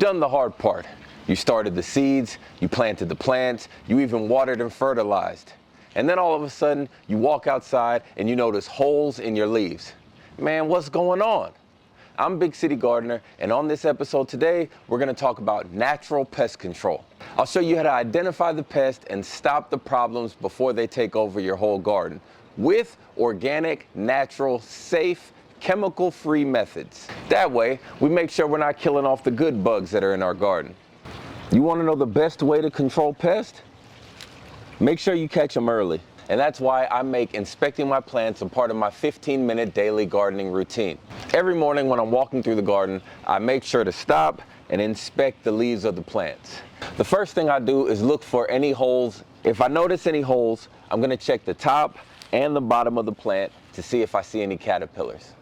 done the hard part. You started the seeds, you planted the plants, you even watered and fertilized. And then all of a sudden, you walk outside and you notice holes in your leaves. Man, what's going on? I'm Big City Gardener, and on this episode today, we're going to talk about natural pest control. I'll show you how to identify the pest and stop the problems before they take over your whole garden with organic, natural, safe, chemical-free methods. That way, we make sure we're not killing off the good bugs that are in our garden. You want to know the best way to control pests? Make sure you catch them early. And that's why I make inspecting my plants a part of my 15-minute daily gardening routine. Every morning when I'm walking through the garden, I make sure to stop and inspect the leaves of the plants. The first thing I do is look for any holes. If I notice any holes, I'm going to check the top and the bottom of the plant to see if I see any caterpillars.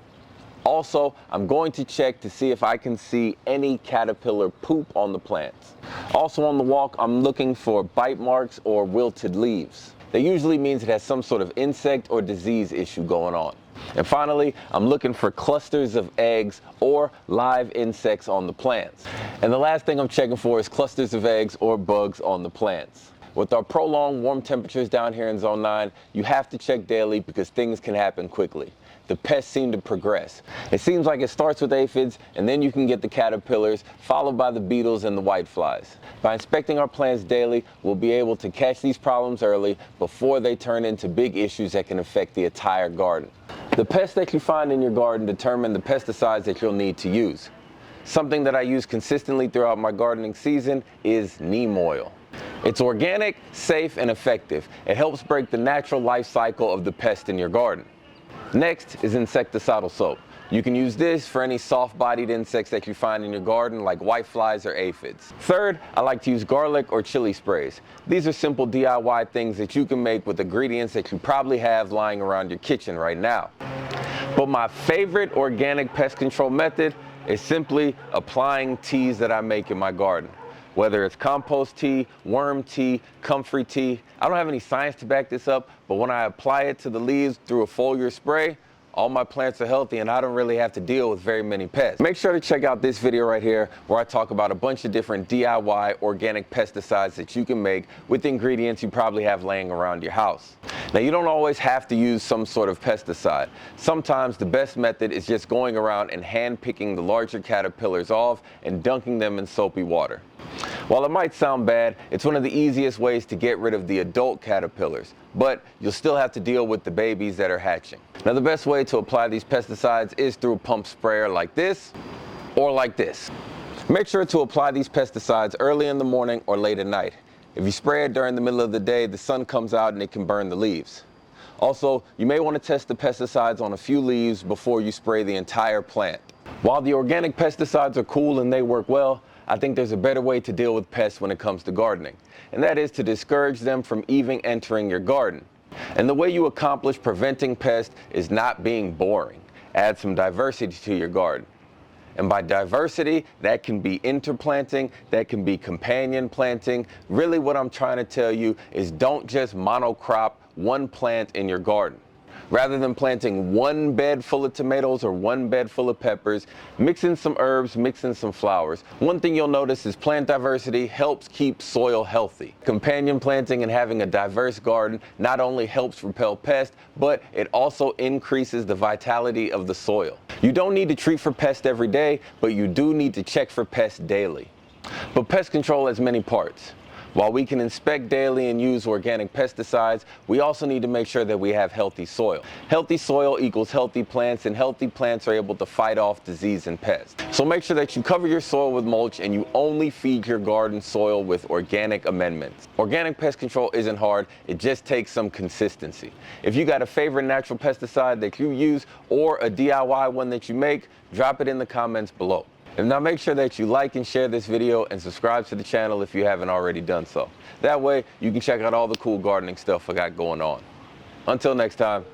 Also, I'm going to check to see if I can see any caterpillar poop on the plants. Also on the walk, I'm looking for bite marks or wilted leaves. That usually means it has some sort of insect or disease issue going on. And finally, I'm looking for clusters of eggs or live insects on the plants. And the last thing I'm checking for is clusters of eggs or bugs on the plants. With our prolonged warm temperatures down here in Zone 9, you have to check daily because things can happen quickly. The pests seem to progress. It seems like it starts with aphids, and then you can get the caterpillars, followed by the beetles and the whiteflies. By inspecting our plants daily, we'll be able to catch these problems early before they turn into big issues that can affect the entire garden. The pests that you find in your garden determine the pesticides that you'll need to use. Something that I use consistently throughout my gardening season is neem oil. It's organic, safe, and effective. It helps break the natural life cycle of the pest in your garden. Next is insecticidal soap. You can use this for any soft-bodied insects that you find in your garden like whiteflies or aphids. Third, I like to use garlic or chili sprays. These are simple DIY things that you can make with ingredients that you probably have lying around your kitchen right now. But my favorite organic pest control method is simply applying teas that I make in my garden. Whether it's compost tea, worm tea, comfrey tea. I don't have any science to back this up, but when I apply it to the leaves through a foliar spray, all my plants are healthy and I don't really have to deal with very many pests. Make sure to check out this video right here where I talk about a bunch of different DIY organic pesticides that you can make with ingredients you probably have laying around your house. Now, you don't always have to use some sort of pesticide. Sometimes the best method is just going around and hand picking the larger caterpillars off and dunking them in soapy water. While it might sound bad, it's one of the easiest ways to get rid of the adult caterpillars, but you'll still have to deal with the babies that are hatching. Now, the best way to apply these pesticides is through a pump sprayer like this or like this. Make sure to apply these pesticides early in the morning or late at night. If you spray it during the middle of the day, the sun comes out and it can burn the leaves. Also, you may want to test the pesticides on a few leaves before you spray the entire plant. While the organic pesticides are cool and they work well, I think there's a better way to deal with pests when it comes to gardening, and that is to discourage them from even entering your garden. And the way you accomplish preventing pests is not being boring. Add some diversity to your garden. And by diversity, that can be interplanting, that can be companion planting. Really what I'm trying to tell you is don't just monocrop one plant in your garden. Rather than planting one bed full of tomatoes or one bed full of peppers, mix in some herbs, mix in some flowers. One thing you'll notice is plant diversity helps keep soil healthy. Companion planting and having a diverse garden not only helps repel pests, but it also increases the vitality of the soil. You don't need to treat for pests every day, but you do need to check for pests daily. But pest control has many parts. While we can inspect daily and use organic pesticides, we also need to make sure that we have healthy soil. Healthy soil equals healthy plants, and healthy plants are able to fight off disease and pests. So make sure that you cover your soil with mulch and you only feed your garden soil with organic amendments. Organic pest control isn't hard, it just takes some consistency. If you got a favorite natural pesticide that you use or a DIY one that you make, drop it in the comments below. And now make sure that you like and share this video and subscribe to the channel if you haven't already done so. That way you can check out all the cool gardening stuff I got going on. Until next time.